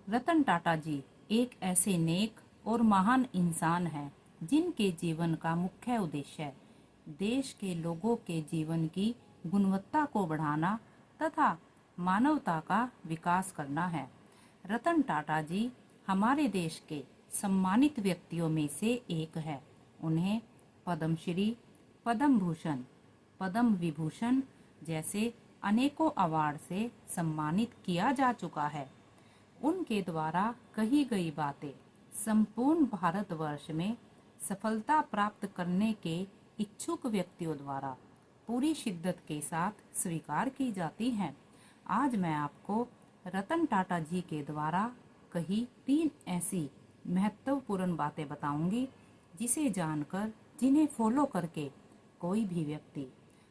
रतन टाटा जी एक ऐसे नेक और महान इंसान हैं जिनके जीवन का मुख्य उद्देश्य देश के लोगों के जीवन की गुणवत्ता को बढ़ाना तथा मानवता का विकास करना है। रतन टाटा जी हमारे देश के सम्मानित व्यक्तियों में से एक है। उन्हें पद्मश्री, पद्म भूषण, पद्म विभूषण जैसे अनेकों अवार्ड से सम्मानित किया जा चुका है। उनके द्वारा कही गई बातें संपूर्ण भारतवर्ष में सफलता प्राप्त करने के इच्छुक व्यक्तियों द्वारा पूरी शिद्दत के साथ स्वीकार की जाती हैं। आज मैं आपको रतन टाटा जी के द्वारा कही 3 ऐसी महत्वपूर्ण बातें बताऊंगी जिसे जानकर जिन्हें फॉलो करके कोई भी व्यक्ति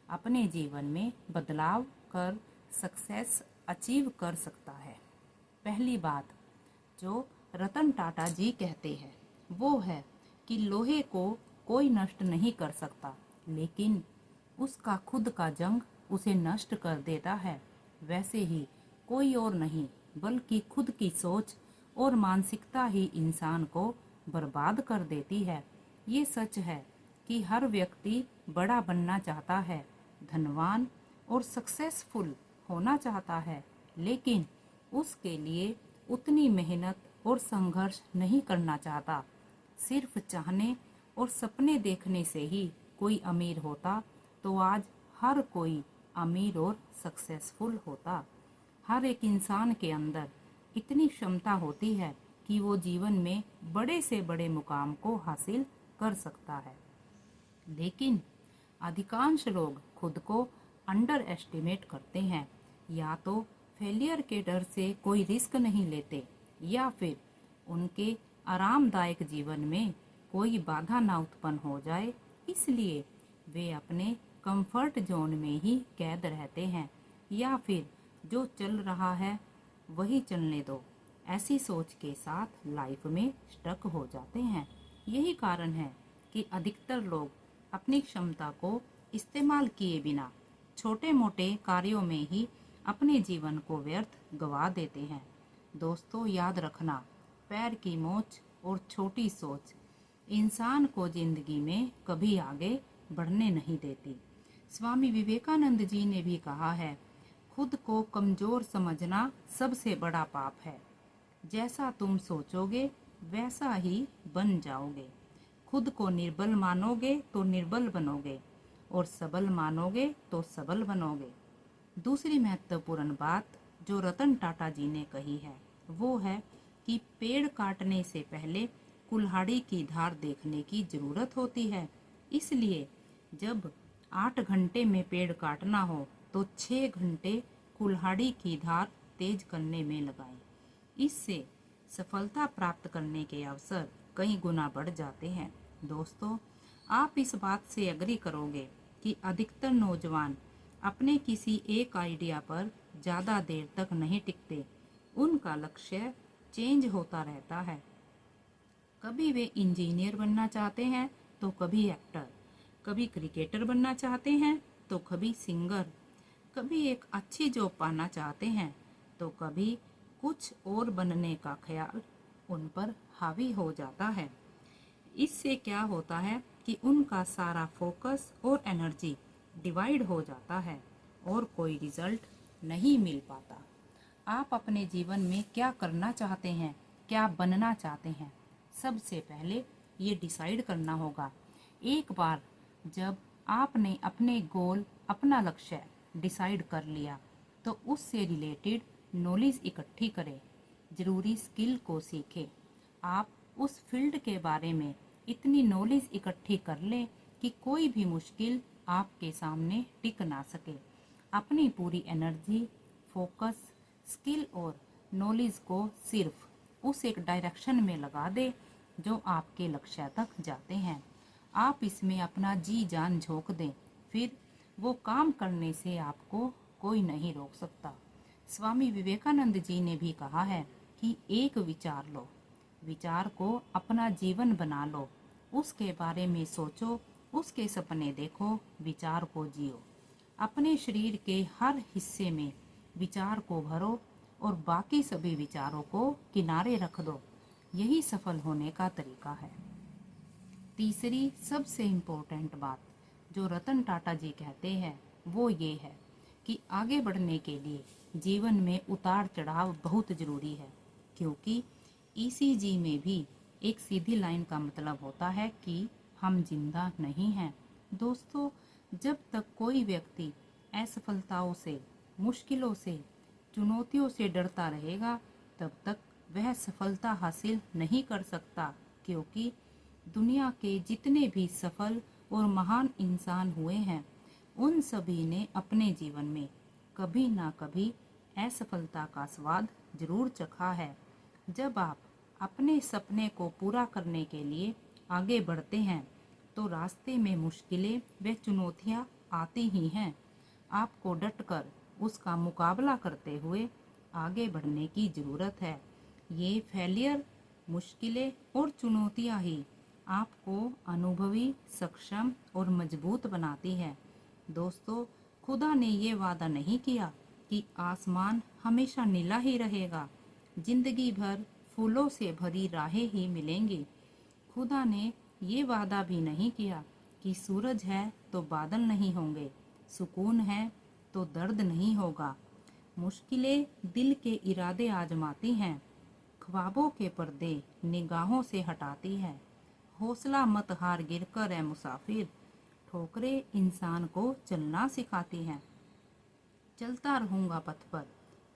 अपने जीवन में बदलाव कर सक्सेस अचीव कर सकता है। पहली बात जो रतन टाटा जी कहते हैं वो है कि लोहे को कोई नष्ट नहीं कर सकता, लेकिन उसका खुद का जंग उसे नष्ट कर देता है। वैसे ही कोई और नहीं बल्कि खुद की सोच और मानसिकता ही इंसान को बर्बाद कर देती है। ये सच है कि हर व्यक्ति बड़ा बनना चाहता है, धनवान और सक्सेसफुल होना चाहता है, लेकिन उसके लिए उतनी मेहनत और संघर्ष नहीं करना चाहता। सिर्फ चाहने और सपने देखने से ही कोई अमीर होता तो आज हर कोई अमीर और सक्सेसफुल होता। हर एक इंसान के अंदर इतनी क्षमता होती है कि वो जीवन में बड़े से बड़े मुकाम को हासिल कर सकता है, लेकिन अधिकांश लोग खुद को अंडर एस्टिमेट करते हैं। या तो फेलियर के डर से कोई रिस्क नहीं लेते या फिर उनके आरामदायक जीवन में कोई बाधा ना उत्पन्न हो जाए, इसलिए वे अपने कंफर्ट जोन में ही कैद रहते हैं या फिर जो चल रहा है वही चलने दो, ऐसी सोच के साथ लाइफ में स्टक हो जाते हैं। यही कारण है कि अधिकतर लोग अपनी क्षमता को इस्तेमाल किए बिना छोटे मोटे कार्यों में ही अपने जीवन को व्यर्थ गवा देते हैं। दोस्तों, याद रखना, पैर की मोच और छोटी सोच इंसान को जिंदगी में कभी आगे बढ़ने नहीं देती। स्वामी विवेकानंद जी ने भी कहा है, खुद को कमजोर समझना सबसे बड़ा पाप है। जैसा तुम सोचोगे वैसा ही बन जाओगे। खुद को निर्बल मानोगे तो निर्बल बनोगे और सबल मानोगे तो सबल बनोगे। दूसरी महत्वपूर्ण बात जो रतन टाटा जी ने कही है वो है कि पेड़ काटने से पहले कुल्हाड़ी की धार देखने की जरूरत होती है। इसलिए जब 8 घंटे में पेड़ काटना हो तो 6 घंटे कुल्हाड़ी की धार तेज करने में लगाएं। इससे सफलता प्राप्त करने के अवसर कई गुना बढ़ जाते हैं। दोस्तों, आप इस बात से एग्री करोगे कि अधिकतर नौजवान अपने किसी एक आइडिया पर ज़्यादा देर तक नहीं टिकते। उनका लक्ष्य चेंज होता रहता है। कभी वे इंजीनियर बनना चाहते हैं तो कभी एक्टर, कभी क्रिकेटर बनना चाहते हैं तो कभी सिंगर, कभी एक अच्छी जॉब पाना चाहते हैं तो कभी कुछ और बनने का ख्याल उन पर हावी हो जाता है। इससे क्या होता है कि उनका सारा फोकस और एनर्जी डिवाइड हो जाता है और कोई रिजल्ट नहीं मिल पाता। आप अपने जीवन में क्या करना चाहते हैं, क्या बनना चाहते हैं, सबसे पहले ये डिसाइड करना होगा। एक बार जब आपने अपने गोल, अपना लक्ष्य डिसाइड कर लिया तो उससे रिलेटेड नॉलेज इकट्ठी करें, ज़रूरी स्किल को सीखें। आप उस फील्ड के बारे में इतनी नॉलेज इकट्ठी कर लें कि कोई भी मुश्किल आपके सामने टिक ना सके। अपनी पूरी एनर्जी, फोकस, स्किल और नॉलेज को सिर्फ उस एक डायरेक्शन में लगा दे जो आपके लक्ष्य तक जाते हैं। आप इसमें अपना जी जान झोंक दें, फिर वो काम करने से आपको कोई नहीं रोक सकता। स्वामी विवेकानंद जी ने भी कहा है कि एक विचार लो, विचार को अपना जीवन बना लो, उसके बारे में सोचो, उसके सपने देखो, विचार को जियो। अपने शरीर के हर हिस्से में विचार को भरो और बाकी सभी विचारों को किनारे रख दो। यही सफल होने का तरीका है। तीसरी सबसे इम्पोर्टेंट बात जो रतन टाटा जी कहते हैं वो ये है कि आगे बढ़ने के लिए जीवन में उतार चढ़ाव बहुत ज़रूरी है, क्योंकि ईसीजी में भी एक सीधी लाइन का मतलब होता है कि हम जिंदा नहीं हैं। दोस्तों, जब तक कोई व्यक्ति असफलताओं से, मुश्किलों से, चुनौतियों से डरता रहेगा, तब तक वह सफलता हासिल नहीं कर सकता, क्योंकि दुनिया के जितने भी सफल और महान इंसान हुए हैं, उन सभी ने अपने जीवन में कभी ना कभी असफलता का स्वाद जरूर चखा है। जब आप अपने सपने को पूरा करने के लिए आगे बढ़ते हैं, तो रास्ते में मुश्किलें व चुनौतियां आती ही हैं। आपको डटकर उसका मुकाबला करते हुए आगे बढ़ने की ज़रूरत है। ये फेलियर, मुश्किलें और चुनौतियां ही आपको अनुभवी, सक्षम और मजबूत बनाती है। दोस्तों, खुदा ने ये वादा नहीं किया कि आसमान हमेशा नीला ही रहेगा, जिंदगी भर फूलों से भरी राहें ही मिलेंगी। खुदा ने ये वादा भी नहीं किया कि सूरज है तो बादल नहीं होंगे, सुकून है तो दर्द नहीं होगा। मुश्किलें दिल के इरादे आजमाती हैं, ख्वाबों के पर्दे निगाहों से हटाती है। हौसला मत हार, गिर कर है मुसाफिर, ठोकरें इंसान को चलना सिखाती हैं। चलता रहूँगा पथ पर,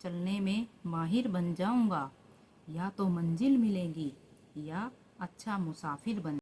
चलने में माहिर बन जाऊँगा, या तो मंजिल मिलेगी या अच्छा मुसाफिर बन